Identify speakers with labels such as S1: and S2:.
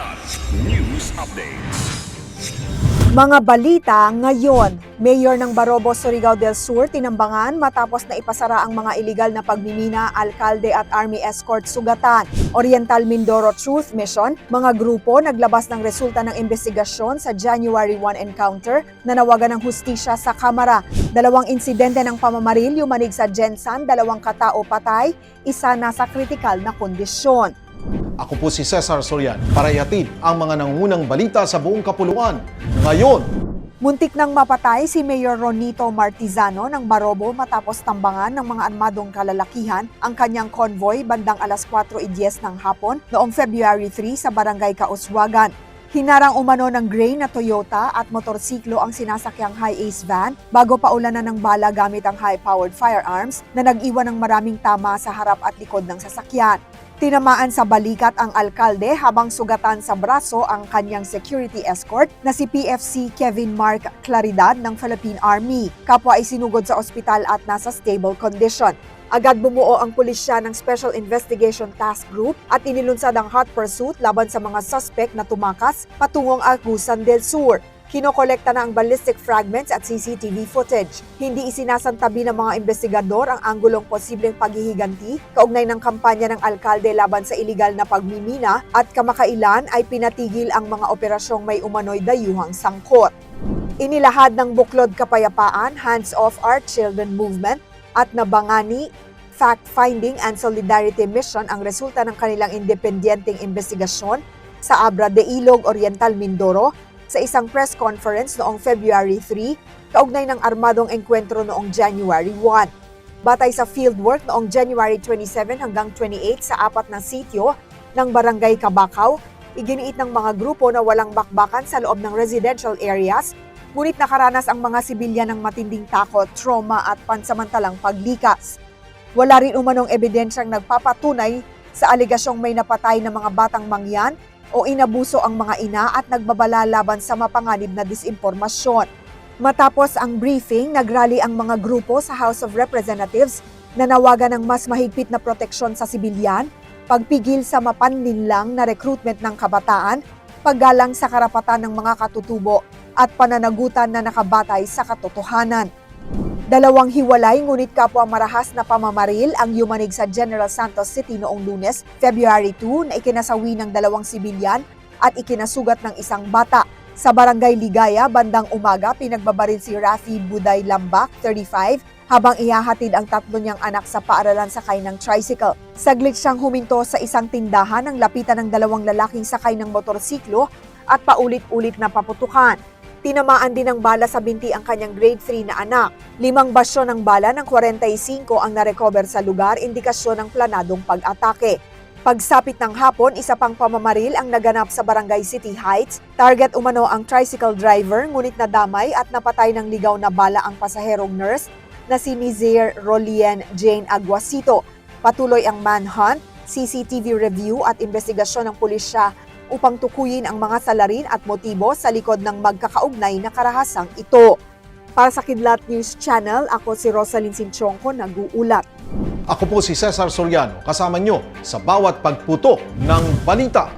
S1: Kidlat News Updates.
S2: Mga balita ngayon, Mayor ng Barobo, Surigao del Sur, tinambangan matapos na ipasara ang mga iligal na pagmimina, alkalde at army escort sugatan. Oriental Mindoro Truth Mission, mga grupo naglabas ng resulta ng investigasyon sa January 1 encounter na nawagan ng hustisya sa Kamara. 2 insidente ng pamamaril yumanig sa Gensan, 2 katao patay, isa nasa kritikal na kondisyon.
S3: Ako po si Cesar Sorian para ihatid ang mga nangungunang balita sa buong kapuluan. Ngayon,
S2: Muntik nang mapatay si Mayor Ronito Martizano ng Barobo matapos tambangan ng mga armadong kalalakihan ang kanyang convoy bandang alas 4:10 ng hapon noong February 3 sa Barangay Kauswagan. Hinarang umano ng gray na Toyota at motorsiklo ang sinasakyang high-ace van bago paulanan ng bala gamit ang high-powered firearms na nag-iwan ng maraming tama sa harap at likod ng sasakyan. Tinamaan sa balikat ang alkalde habang sugatan sa braso ang kanyang security escort na si PFC Kevin Mark Claridad ng Philippine Army. Kapwa ay sinugod sa ospital at nasa stable condition. Agad bumuo ang pulisya ng Special Investigation Task Group at inilunsad ang hot pursuit laban sa mga suspect na tumakas patungong Agusan del Sur. Kinokolekta na ang ballistic fragments at CCTV footage. Hindi isinasantabi ng mga investigador ang anggulong posibleng paghihiganti kaugnay ng kampanya ng alkalde laban sa iligal na pagmimina at kamakailan ay pinatigil ang mga operasyong may umano'y dayuhang sangkot. Inilahad ng Buklod Kapayapaan, Hands Off Our Children Movement at Nabangani Fact-Finding and Solidarity Mission ang resulta ng kanilang independyenteng investigasyon sa Abra de Ilog, Oriental Mindoro sa isang press conference noong February 3, kaugnay ng armadong engkwentro noong January 1. Batay sa fieldwork noong January 27 hanggang 28 sa 4 na sityo ng Barangay Kabakaw, iginiit ng mga grupo na walang bakbakan sa loob ng residential areas, ngunit nakaranas ang mga sibilyan ng matinding takot, trauma at pansamantalang paglikas. Wala rin umanong ebidensyang nagpapatunay sa aligasyong may napatay na mga batang mangyan o inabuso ang mga ina at nagbabala laban sa mapanganib na disimpormasyon. Matapos ang briefing, nagrally ang mga grupo sa House of Representatives na nawagan ng mas mahigpit na proteksyon sa sibilyan, pagpigil sa mapanlinlang na recruitment ng kabataan, paggalang sa karapatan ng mga katutubo at pananagutan na nakabatay sa katotohanan. 2 hiwalay ngunit kapwa marahas na pamamaril ang yumanig sa General Santos City noong Lunes, February 2 na ikinasawi ng 2 sibilyan at ikinasugat ng isang bata. Sa Barangay Ligaya, bandang umaga, pinagbabaril si Rafi Buday Lambak, 35, habang ihahatid ang 3 niyang anak sa paaralan sakay ng tricycle. Saglit siyang huminto sa isang tindahan nang lapitan ng 2 lalaking sakay ng motorsiklo at paulit-ulit na paputukan. Tinamaan din ng bala sa binti ang kanyang grade 3 na anak. 5 basyo ng bala ng 45 ang narecover sa lugar, indikasyon ng planadong pag-atake. Pagsapit ng hapon, isa pang pamamaril ang naganap sa Barangay City Heights. Target umano ang tricycle driver, ngunit nadamay at napatay ng ligaw na bala ang pasaherong nurse na si Nizair Rolien Jane Aguasito. Patuloy ang manhunt, CCTV review at investigasyon ng pulisya upang tukuyin ang mga salarin at motibo sa likod ng magkakaugnay na karahasang ito. Para sa Kidlat News Channel, ako si Rosalyn Sinchonco, nag-uulat.
S3: ako po si Cesar Soriano, kasama nyo sa bawat pagputo ng balita.